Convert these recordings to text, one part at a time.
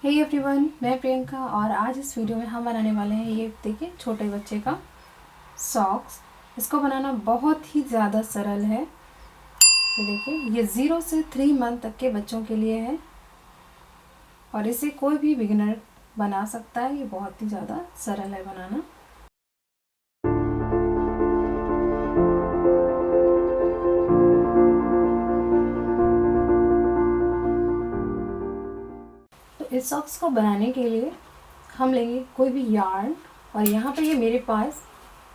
Hey everyone, मैं प्रियंका और आज इस वीडियो में हम बनाने वाले हैं ये देखिए छोटे बच्चे का सॉक्स। इसको बनाना बहुत ही ज़्यादा सरल है। ये देखिए, ये 0 से 3 मंथ तक के बच्चों के लिए है और इसे कोई भी बिगिनर बना सकता है। ये बहुत ही ज़्यादा सरल है बनाना। तो इस सॉक्स को बनाने के लिए हम लेंगे कोई भी यार्न और यहाँ पर ये मेरे पास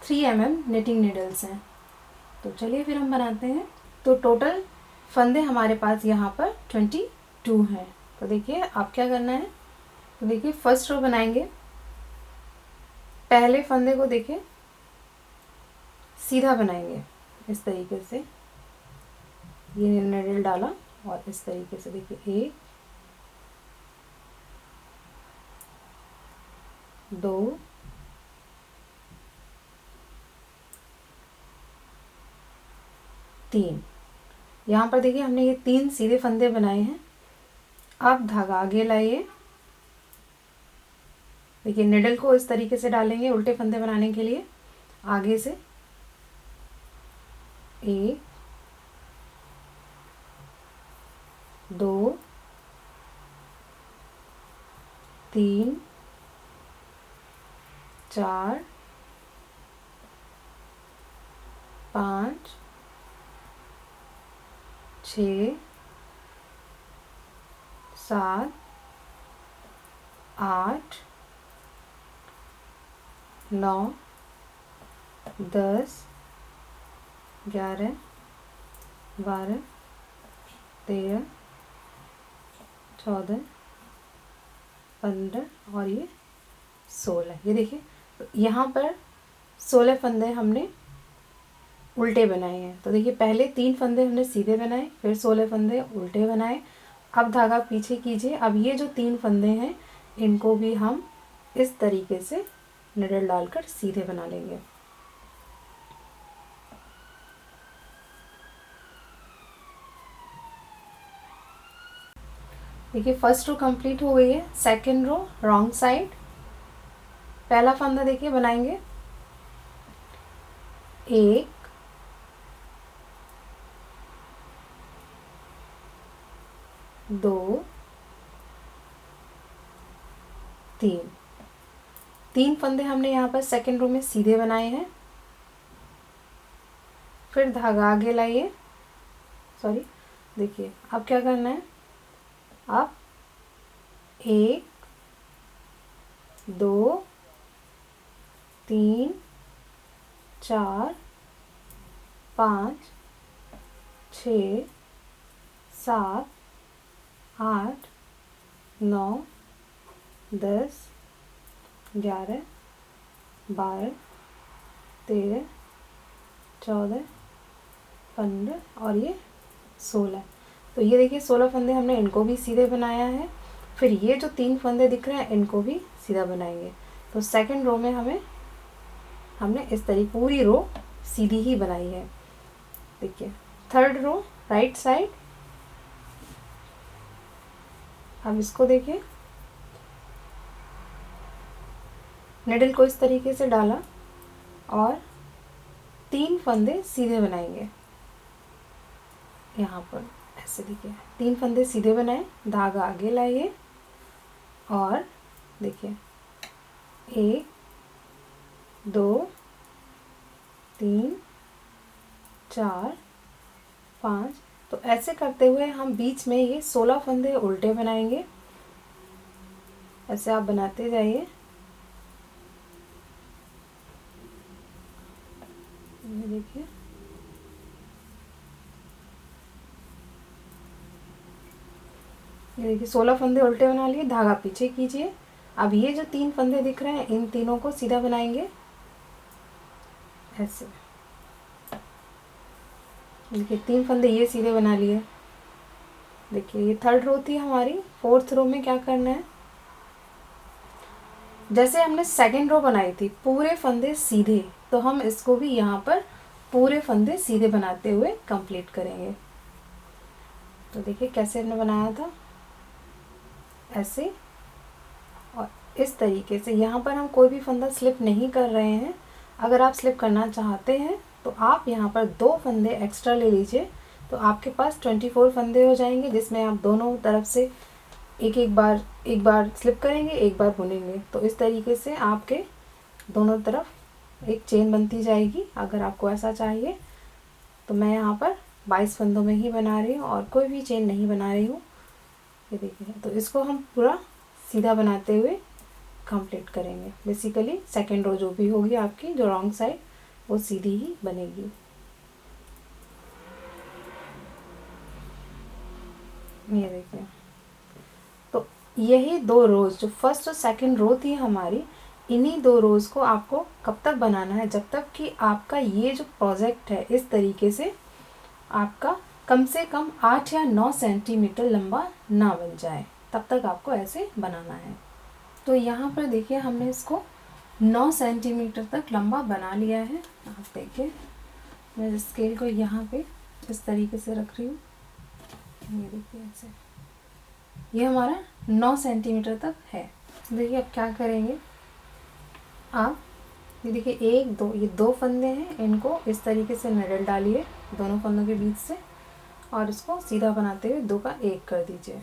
3 mm निटिंग नीडल्स हैं। तो चलिए फिर हम बनाते हैं। तो टोटल फंदे हमारे पास यहाँ पर 22 हैं। तो देखिए आप क्या करना है। तो देखिए फर्स्ट रो बनाएंगे। पहले फंदे को देखिए सीधा बनाएंगे इस तरीके से। ये निडल डाला और इस तरीके से देखिए 1 2 3। यहाँ पर देखिए हमने ये 3 सीधे फंदे बनाए हैं। अब धागा आगे लाइए। देखिए निडल को इस तरीके से डालेंगे उल्टे फंदे बनाने के लिए। आगे से 1 2 3 4 5 6 7 8 9 10 11 12 13 14 15 और ये 16। ये देखिए यहाँ पर 16 फंदे हमने उल्टे बनाए हैं। तो देखिए पहले 3 फंदे हमने सीधे बनाए, फिर 16 फंदे उल्टे बनाए। अब धागा पीछे कीजिए। अब ये जो 3 फंदे हैं इनको भी हम इस तरीके से निडल डालकर सीधे बना लेंगे। देखिए फर्स्ट रो कंप्लीट हो गई है। Second row wrong side. पहला फंदा देखिए बनाएंगे 1 2 3 फंदे हमने यहाँ पर सेकंड रो में सीधे बनाए हैं। फिर धागा आगे लाइए। सॉरी, देखिए अब क्या करना है। अब 1 2 3 4 5 6 7 8 9 10 11 12 13 14 15 और ये 16। तो ये देखिए 16 फंदे हमने इनको भी सीधे बनाया है। फिर ये जो 3 फंदे दिख रहे हैं इनको भी सीधा बनाएंगे। तो सेकंड रो में हमने इस तरीके पूरी रो सीधी ही बनाई है। देखिए थर्ड रो राइट साइड। अब इसको देखिए निडल को इस तरीके से डाला और 3 फंदे सीधे बनाएंगे। यहाँ पर ऐसे देखिए 3 फंदे सीधे बनाए, धागा आगे लाइए और देखिए 1 2 3 4 5। तो ऐसे करते हुए हम बीच में ये 16 फंदे उल्टे बनाएंगे। ऐसे आप बनाते जाइए। देखिए ये देखिए 16 फंदे उल्टे बना लिए, धागा पीछे कीजिए। अब ये जो 3 फंदे दिख रहे हैं इन तीनों को सीधा बनाएंगे ऐसे। देखिए 3 फंदे ये सीधे बना लिए। देखिए ये थर्ड रो थी हमारी। फोर्थ रो में क्या करना है, जैसे हमने सेकंड रो बनाई थी पूरे फंदे सीधे, तो हम इसको भी यहाँ पर पूरे फंदे सीधे बनाते हुए कंप्लीट करेंगे। तो देखिए कैसे हमने बनाया था, ऐसे और इस तरीके से यहाँ पर हम कोई भी फंदा स्लिप नहीं कर रहे हैं। अगर आप स्लिप करना चाहते हैं तो आप यहाँ पर 2 फंदे एक्स्ट्रा ले लीजिए, तो आपके पास 24 फंदे हो जाएंगे, जिसमें आप दोनों तरफ से एक बार स्लिप करेंगे, एक बार बुनेंगे। तो इस तरीके से आपके दोनों तरफ एक चेन बनती जाएगी। अगर आपको ऐसा चाहिए तो मैं यहाँ पर 22 फंदों में ही बना रही हूँ और कोई भी चेन नहीं बना रही हूँ। ये देखिए, तो इसको हम पूरा सीधा बनाते हुए कंप्लीट करेंगे। बेसिकली सेकेंड रो जो भी होगी आपकी, जो रॉन्ग साइड, वो सीधी ही बनेगी। ये देखिए, तो यही 2 रोज जो फर्स्ट और सेकेंड रो थी हमारी, इन्हीं 2 रोज को आपको कब तक बनाना है, जब तक कि आपका ये जो प्रोजेक्ट है इस तरीके से आपका कम से कम 8 या 9 सेंटीमीटर लंबा ना बन जाए, तब तक आपको ऐसे बनाना है। तो यहाँ पर देखिए, हमने इसको 9 सेंटीमीटर तक लंबा बना लिया है। आप देखिए, मैं स्केल को यहाँ पे इस तरीके से रख रही हूँ। ये देखिए ऐसे, ये हमारा 9 सेंटीमीटर तक है। देखिए अब क्या करेंगे, आप ये देखिए 1 2, ये 2 फंदे हैं, इनको इस तरीके से निडल डालिए दोनों फंदों के बीच से, और इसको सीधा बनाते हुए 2 का 1 कर दीजिए।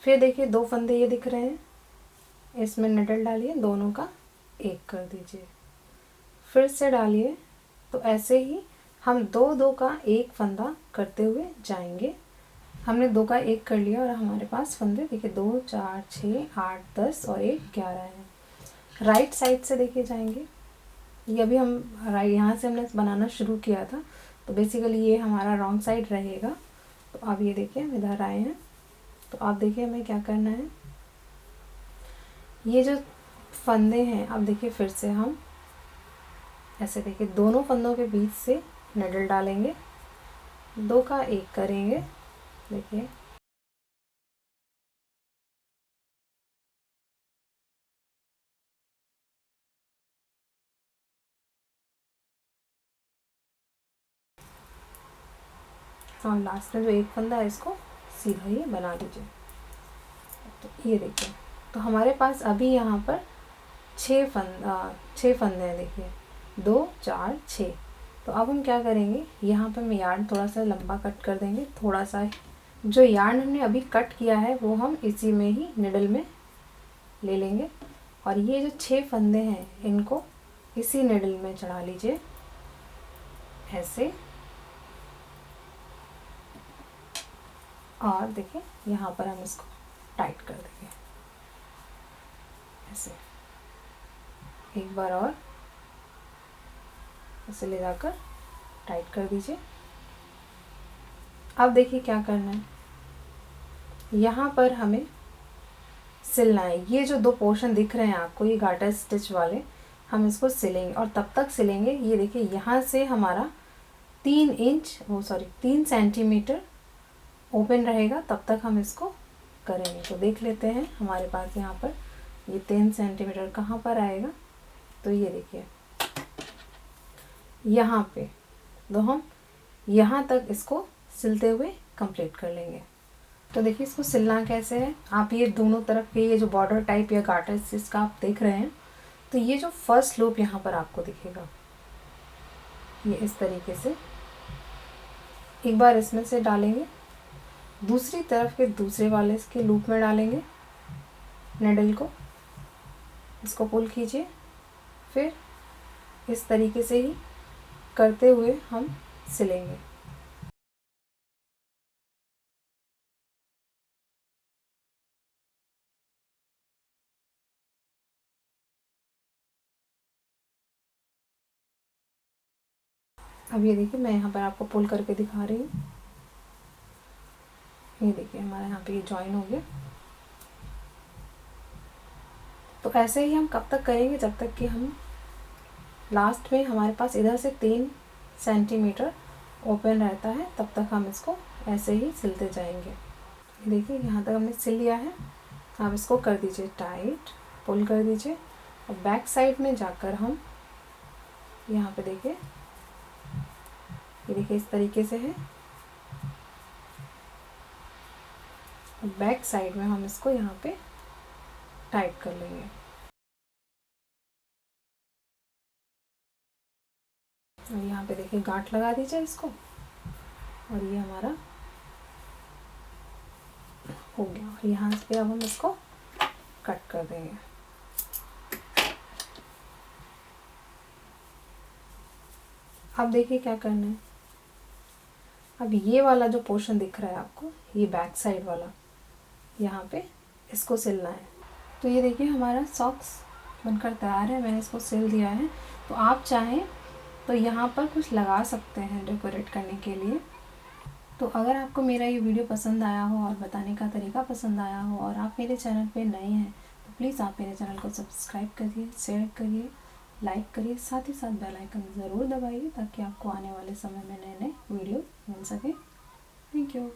फिर देखिए 2 फंदे ये दिख रहे हैं, इसमें निडल डालिए, दोनों का 1 कर दीजिए, फिर से डालिए। तो ऐसे ही हम 2 2 का 1 फंदा करते हुए जाएंगे। हमने 2 का 1 कर लिया और हमारे पास फंदे देखिए 2 4 6 8 10 और 1 11 है। राइट साइड से देखिए जाएंगे, ये अभी हम यहाँ से हमने बनाना शुरू किया था, तो बेसिकली ये हमारा रॉन्ग साइड रहेगा। तो अब ये देखिए हम इधर आए हैं, तो आप देखिए हमें क्या करना है, ये जो फंदे हैं, अब देखिए फिर से हम ऐसे देखिए दोनों फंदों के बीच से निडल डालेंगे, 2 का 1 करेंगे। देखिए और लास्ट में जो 1 फंदा है इसको सीधा ही बना लीजिए। तो ये देखिए, तो हमारे पास अभी यहाँ पर 6 फंदे हैं। देखिए 2 4 6। तो अब हम क्या करेंगे, यहाँ पर हम यार्न थोड़ा सा लंबा कट कर देंगे, थोड़ा सा जो यार्न हमने अभी कट किया है वो हम इसी में ही निडल में ले लेंगे, और ये जो 6 फंदे हैं इनको इसी निडल में चढ़ा लीजिए ऐसे। और देखिए यहाँ पर हम इसको टाइट कर देंगे ऐसे, एक बार और ऐसे ले जाकर टाइट कर दीजिए। अब देखिए क्या करना है, यहाँ पर हमें सिलना है। ये जो 2 पोर्शन दिख रहे हैं आपको, ये गार्टर स्टिच वाले, हम इसको सिलेंगे और तब तक सिलेंगे। ये देखिए यहाँ से हमारा 3 सेंटीमीटर ओपन रहेगा, तब तक हम इसको करेंगे। तो देख लेते हैं हमारे पास यहाँ पर ये 3 सेंटीमीटर कहाँ पर आएगा। तो ये देखिए यहाँ पे, तो हम यहाँ तक इसको सिलते हुए कंप्लीट कर लेंगे। तो देखिए इसको सिलना कैसे है, आप ये दोनों तरफ के ये जो बॉर्डर टाइप या गार्टर स्टिच का आप देख रहे हैं, तो ये जो फर्स्ट लूप यहाँ पर आपको दिखेगा, ये इस तरीके से एक बार इसमें से डालेंगे, दूसरी तरफ के दूसरे वाले इसके लूप में डालेंगे निडल को, इसको पुल कीजिए, फिर इस तरीके से ही करते हुए हम सिलेंगे। अब ये देखिए मैं यहाँ पर आपको पुल करके दिखा रही हूँ। ये देखिए हमारा यहाँ पे ये जॉइन हो गया। तो ऐसे ही हम कब तक करेंगे, जब तक कि हम लास्ट में हमारे पास इधर से 3 सेंटीमीटर ओपन रहता है, तब तक हम इसको ऐसे ही सिलते जाएंगे। देखिए यहाँ तक हमने सिल लिया है। आप इसको कर दीजिए टाइट, पुल कर दीजिए, और बैक साइड में जाकर हम यहाँ पे देखिए, ये देखिए इस तरीके से है, बैक साइड में हम इसको यहाँ पे टाइट कर लेंगे। और यहाँ पे देखिए गांठ लगा दीजिए इसको, और ये हमारा हो गया। और यहाँ पे अब हम इसको कट कर देंगे। अब देखिए क्या करना है, अब ये वाला जो पोर्शन दिख रहा है आपको, ये बैक साइड वाला, यहाँ पे इसको सिलना है। तो ये देखिए हमारा सॉक्स बनकर तैयार है, मैंने इसको सिल दिया है। तो आप चाहें तो यहाँ पर कुछ लगा सकते हैं डेकोरेट करने के लिए। तो अगर आपको मेरा ये वीडियो पसंद आया हो और बताने का तरीका पसंद आया हो और आप मेरे चैनल पे नए हैं तो प्लीज़ आप मेरे चैनल को सब्सक्राइब करिए, शेयर करिए, लाइक करिए, साथ ही साथ बेल आइकन ज़रूर दबाइए ताकि आपको आने वाले समय में नए नए वीडियो मिल सके। Thank you.